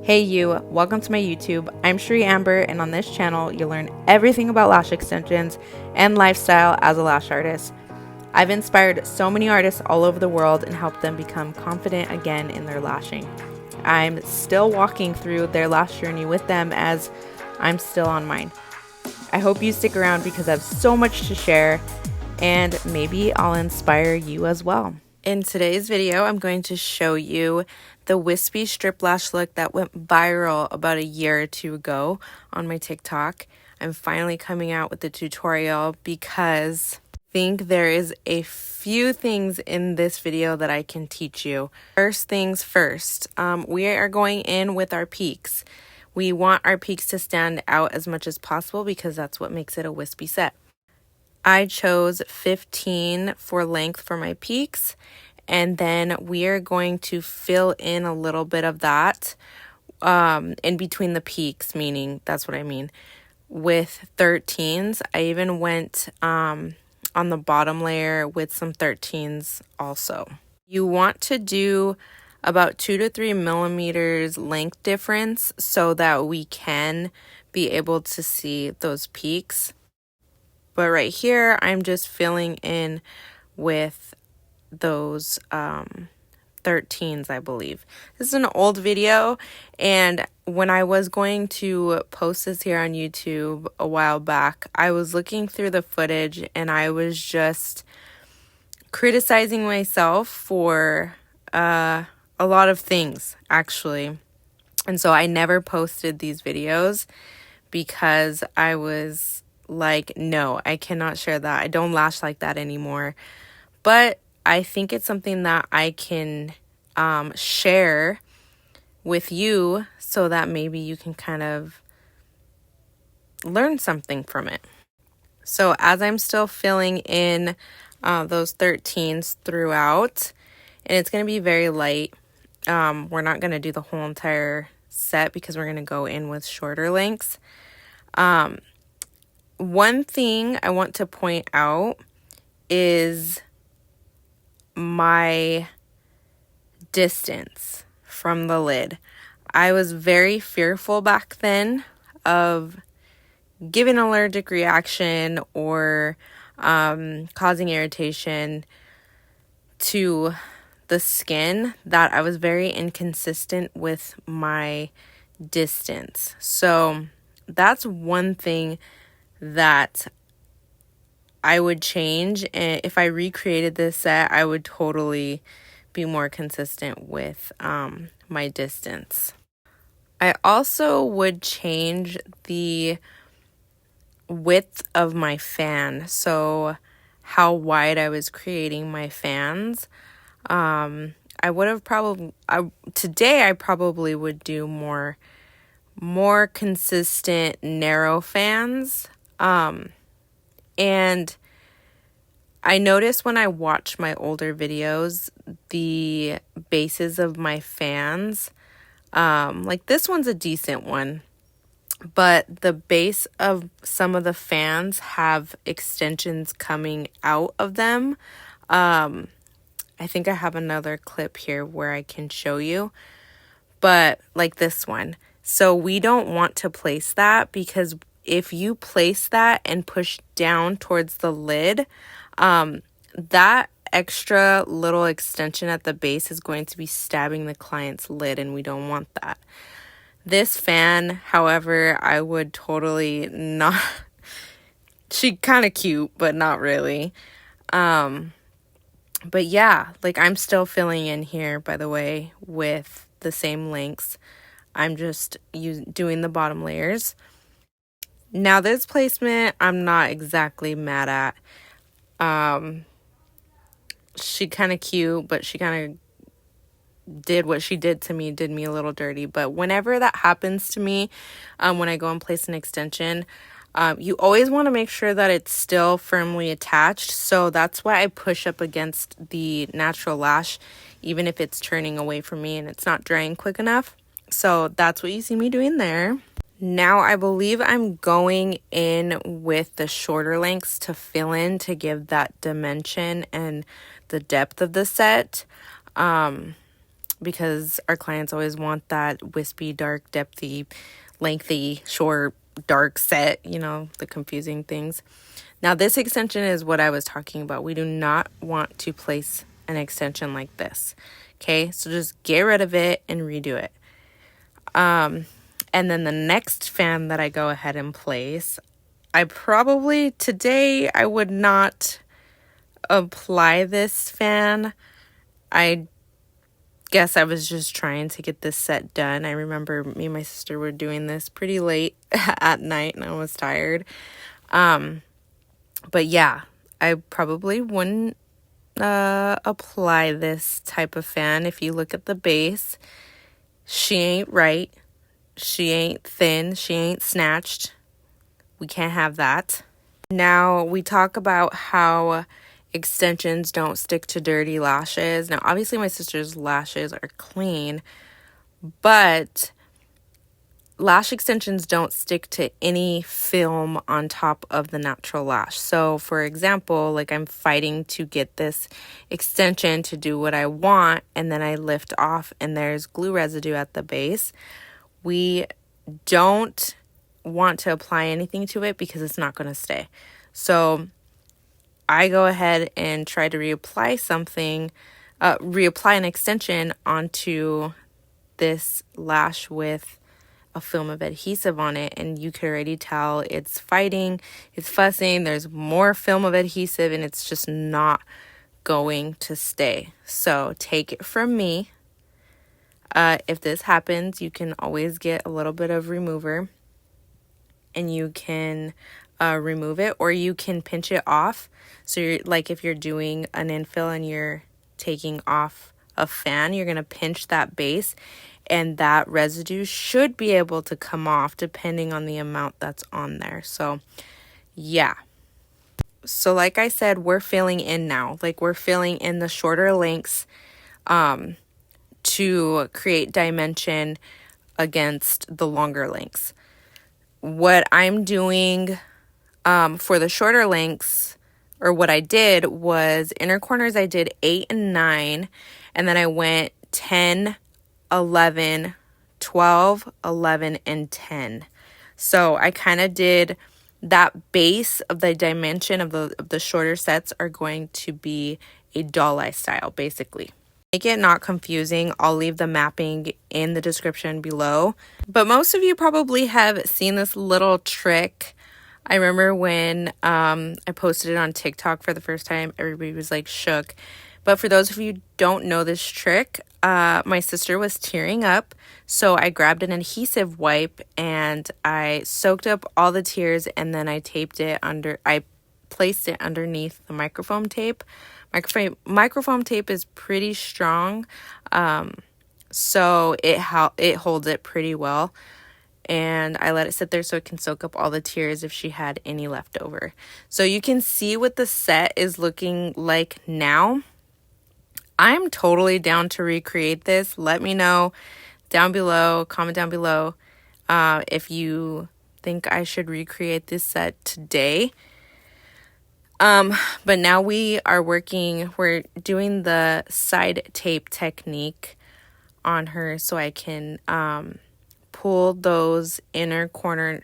Hey you, welcome to my YouTube. I'm Sheree Amber, and on this channel you'll learn everything about lash extensions and lifestyle as a lash artist. I've inspired so many artists all over the world and helped them become confident again in their lashing. I'm still walking through their lash journey with them as I'm still on mine. I hope you stick around because I have so much to share and maybe I'll inspire you as well. In today's video, I'm going to show you the Wispy strip lash look that went viral about a year or two ago on my TikTok. I'm finally coming out with the tutorial because I think there is a few things in this video that I can teach you. First things first, we are going in with our peaks. We want our peaks to stand out as much as possible because that's what makes it a wispy set. I chose 15 for length for my peaks, and then we are going to fill in a little bit of that in between the peaks, meaning that's what I mean. With 13s, I even went on the bottom layer with some 13s also. You want to do about 2 to 3 millimeters length difference so that we can be able to see those peaks. But right here, I'm just filling in with those 13s, I believe. This is an old video, and when I was going to post this here on YouTube a while back, I was looking through the footage and I was just criticizing myself for a lot of things, actually. And so I never posted these videos because I was like, no, I cannot share that. I don't lash like that anymore. But I think it's something that I can share with you so that maybe you can kind of learn something from it. So as I'm still filling in those 13s throughout, and it's going to be very light. We're not going to do the whole entire set because we're going to go in with shorter lengths. One thing I want to point out is my distance from the lid. I was very fearful back then of giving an allergic reaction or causing irritation to the skin, that I was very inconsistent with my distance. So that's one thing that I would change, and if I recreated this set, I would totally be more consistent with my distance. I also would change the width of my fan, so how wide I was creating my fans. I would have today I probably would do more consistent narrow fans. And I noticed when I watch my older videos, the bases of my fans, like this one's a decent one, but the base of some of the fans have extensions coming out of them. I think I have another clip here where I can show you, but like this one. So we don't want to place that because if you place that and push down towards the lid, that extra little extension at the base is going to be stabbing the client's lid, and we don't want that. This fan, however, I would totally not. She kind of cute, but not really. But yeah, like I'm still filling in here, by the way, with the same lengths. I'm just doing the bottom layers. Now this placement, I'm not exactly mad at. She kind of cute, but she kind of did what she did to me, did me a little dirty. But whenever that happens to me, when I go and place an extension, you always want to make sure that it's still firmly attached. So that's why I push up against the natural lash, even if it's turning away from me and it's not drying quick enough. So that's what you see me doing there. Now I believe I'm going in with the shorter lengths to fill in, to give that dimension and the depth of the set. because our clients always want that wispy, dark, depthy, lengthy, short, dark set, you know, the confusing things. Now this extension is what I was talking about. We do not want to place an extension like this. Okay, so just get rid of it and redo it. And then the next fan that I go ahead and place, today I would not apply this fan. I guess I was just trying to get this set done. I remember me and my sister were doing this pretty late at night and I was tired. But yeah, I probably wouldn't apply this type of fan. If you look at the base, she ain't right. She ain't thin. She ain't snatched. We can't have that. Now we talk about how extensions don't stick to dirty lashes. Now obviously my sister's lashes are clean, but lash extensions don't stick to any film on top of the natural lash. So for example, like I'm fighting to get this extension to do what I want, and then I lift off and there's glue residue at the base. We don't want to apply anything to it because it's not going to stay. So I go ahead and try to reapply an extension onto this lash with a film of adhesive on it, and you can already tell it's fighting, it's fussing, there's more film of adhesive, and it's just not going to stay. So take it from me. If this happens, you can always get a little bit of remover and you can remove it, or you can pinch it off. So you're, like if you're doing an infill and you're taking off a fan, you're going to pinch that base and that residue should be able to come off depending on the amount that's on there. So yeah. So like I said, we're filling in now. Like we're filling in the shorter lengths to create dimension against the longer lengths. What I'm doing for the shorter lengths, or what I did was inner corners, I did 8 and 9, and then I went 10, 11, 12, 11, and 10. So I kind of did that base of the dimension of the shorter sets are going to be a doll eye style, basically. Make it not confusing, I'll leave the mapping in the description below. But most of you probably have seen this little trick. I remember when I posted it on TikTok for the first time, everybody was like shook. But for those of you who don't know this trick, my sister was tearing up. So I grabbed an adhesive wipe and I soaked up all the tears, and then I taped it I placed it underneath the microfoam tape. Microfoam tape is pretty strong, so it holds it pretty well. And I let it sit there so it can soak up all the tears if she had any left over. So you can see what the set is looking like now. I'm totally down to recreate this. Let me know down below, comment down below if you think I should recreate this set today. But now we're doing the side tape technique on her so I can pull those inner corner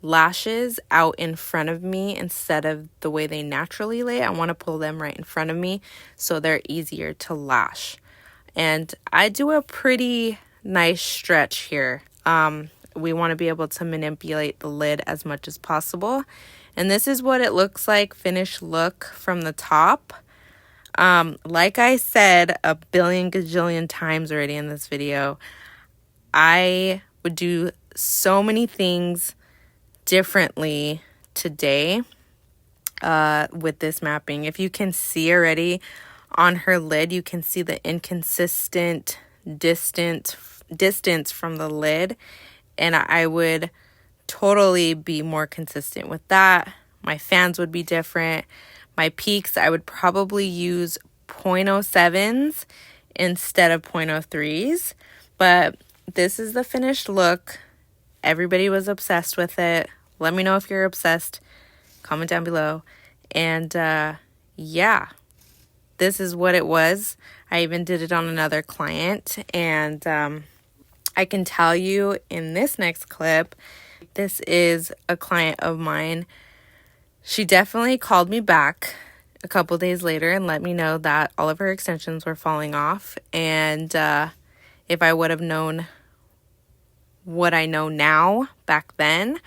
lashes out in front of me instead of the way they naturally lay. I want to pull them right in front of me so they're easier to lash. And I do a pretty nice stretch here. We want to be able to manipulate the lid as much as possible. And this is what it looks like, finished look from the top. Like I said a billion gajillion times already in this video, I would do so many things differently today with this mapping. If you can see already on her lid, you can see the inconsistent distance from the lid, and I would totally be more consistent with that. My fans would be different. My peaks, I would probably use 0.07s instead of 0.03s, but this is the finished look. Everybody was obsessed with it. Let me know if you're obsessed. Comment down below. And yeah, this is what it was. I even did it on another client, and I can tell you in this next clip, this is a client of mine. She definitely called me back a couple days later and let me know that all of her extensions were falling off, and if I would have known what I know now back then,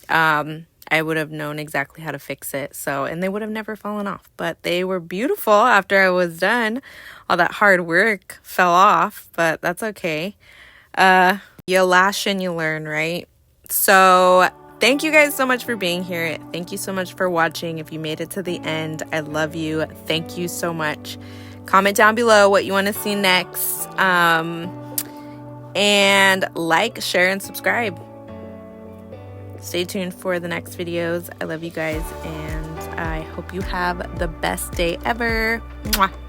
I would have known exactly how to fix it. And they would have never fallen off, but they were beautiful after I was done. All that hard work fell off, but that's okay. You lash and you learn, right? So thank you guys so much for being here. Thank you so much for watching. If you made it to the end, I love you. Thank you so much. Comment down below what you want to see next. And like, share, and subscribe. Stay tuned for the next videos. I love you guys, and I hope you have the best day ever. Mwah.